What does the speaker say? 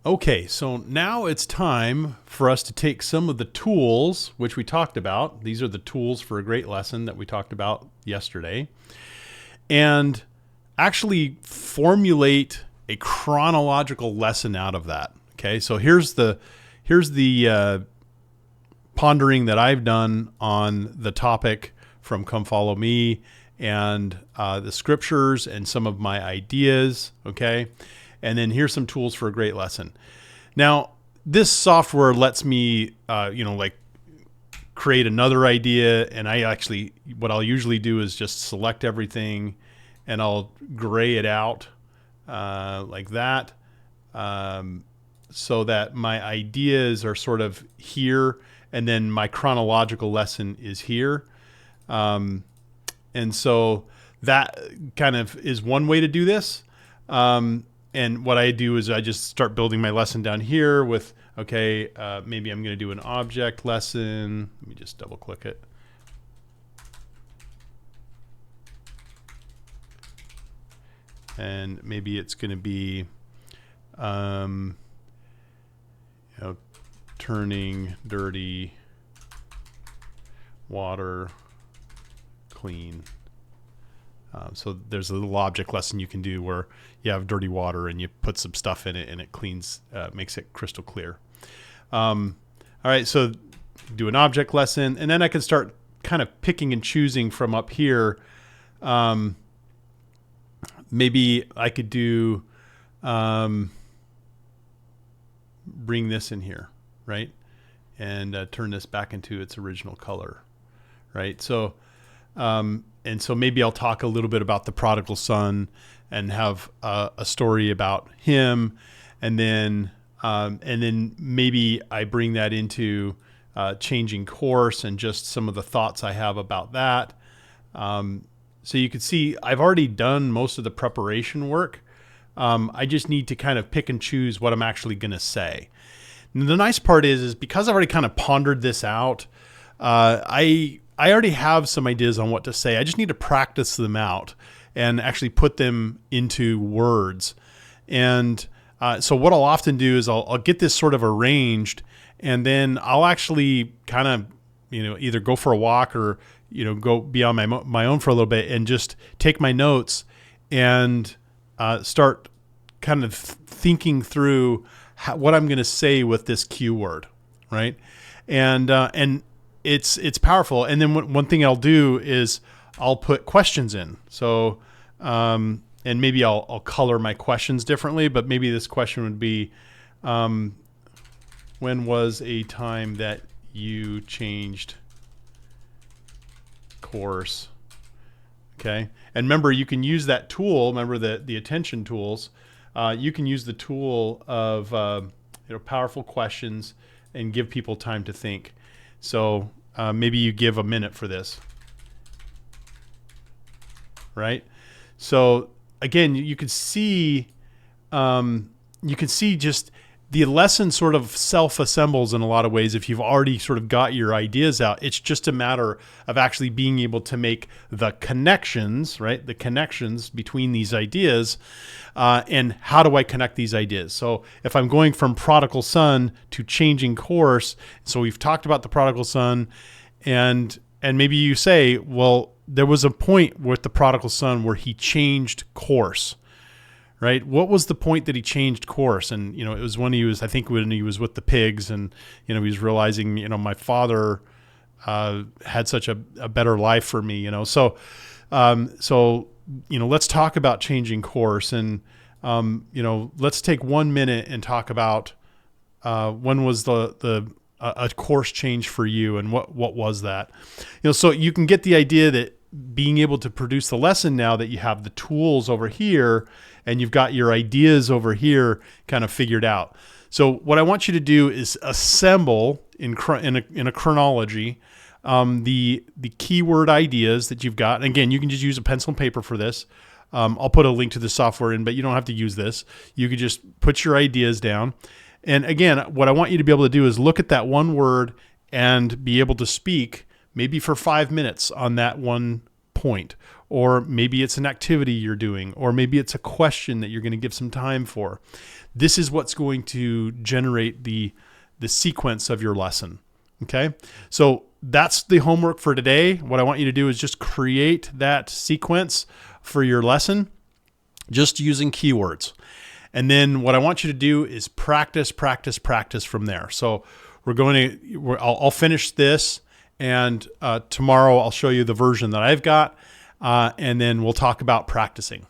Okay, so now it's time for us to take some of the tools which we talked about. These are the tools for a great lesson that we talked about yesterday, and actually formulate a chronological lesson out of that. Okay, so here's the pondering that I've done on the topic from Come Follow Me and the scriptures and some of my ideas. Okay, and then here's some tools for a great lesson. Now, this software lets me, like create another idea, and what I'll usually do is just select everything, and I'll gray it out like that, so that my ideas are sort of here, and then my chronological lesson is here. And so that kind of is one way to do this. And what I do is I just start building my lesson down here with, okay, maybe I'm going to do an object lesson. Let me just double click it. And maybe it's going to be, turning dirty water clean. So there's a little object lesson you can do where you have dirty water and you put some stuff in it and it cleans, makes it crystal clear. All right, so do an object lesson, and then I can start kind of picking and choosing from up here. Maybe I could do bring this in here, right? And turn this back into its original color, right? So and so maybe I'll talk a little bit about the prodigal son and have a story about him, and then maybe I bring that into changing course and just some of the thoughts I have about that. So you can see I've already done most of the preparation work. I just need to kind of pick and choose what I'm actually going to say. And the nice part is because I've already kind of pondered this out, I already have some ideas on what to say. I just need to practice them out and actually put them into words. And so what I'll often do is I'll get this sort of arranged, and then I'll actually kind of, either go for a walk or, go be on my own for a little bit and just take my notes and start kind of thinking through what I'm going to say with this keyword, right? And it's powerful. And then one thing I'll do is I'll put questions in. So, and maybe I'll color my questions differently, but maybe this question would be, when was a time that you changed course? Okay. And remember, you can use that tool. Remember the attention tools. You can use the tool of, powerful questions and give people time to think. So maybe you give a minute for this, right? So again, you can see just the lesson sort of self-assembles in a lot of ways if you've already sort of got your ideas out. It's just a matter of actually being able to make the connections, right? The connections between these ideas, and how do I connect these ideas? So if I'm going from prodigal son to changing course, so we've talked about the prodigal son, and maybe you say, well, there was a point with the prodigal son where he changed course. Right? What was the point that he changed course? And, it was when he was with the pigs, and, he was realizing, my father had such a better life for me, So, let's talk about changing course, and, let's take 1 minute and talk about when was a course change for you, and what was that? So you can get the idea that being able to produce the lesson now that you have the tools over here and you've got your ideas over here kind of figured out. So what I want you to do is assemble in a chronology the keyword ideas that you've got. And again, you can just use a pencil and paper for this. I'll put a link to the software in, but you don't have to use this. You could just put your ideas down. And again, what I want you to be able to do is look at that one word and be able to speak maybe for 5 minutes on that one point, or maybe it's an activity you're doing, or maybe it's a question that you're going to give some time for. This is what's going to generate the sequence of your lesson. Okay. So that's the homework for today. What I want you to do is just create that sequence for your lesson, just using keywords. And then what I want you to do is practice from there. So I'll finish this, and tomorrow I'll show you the version that I've got, and then we'll talk about practicing.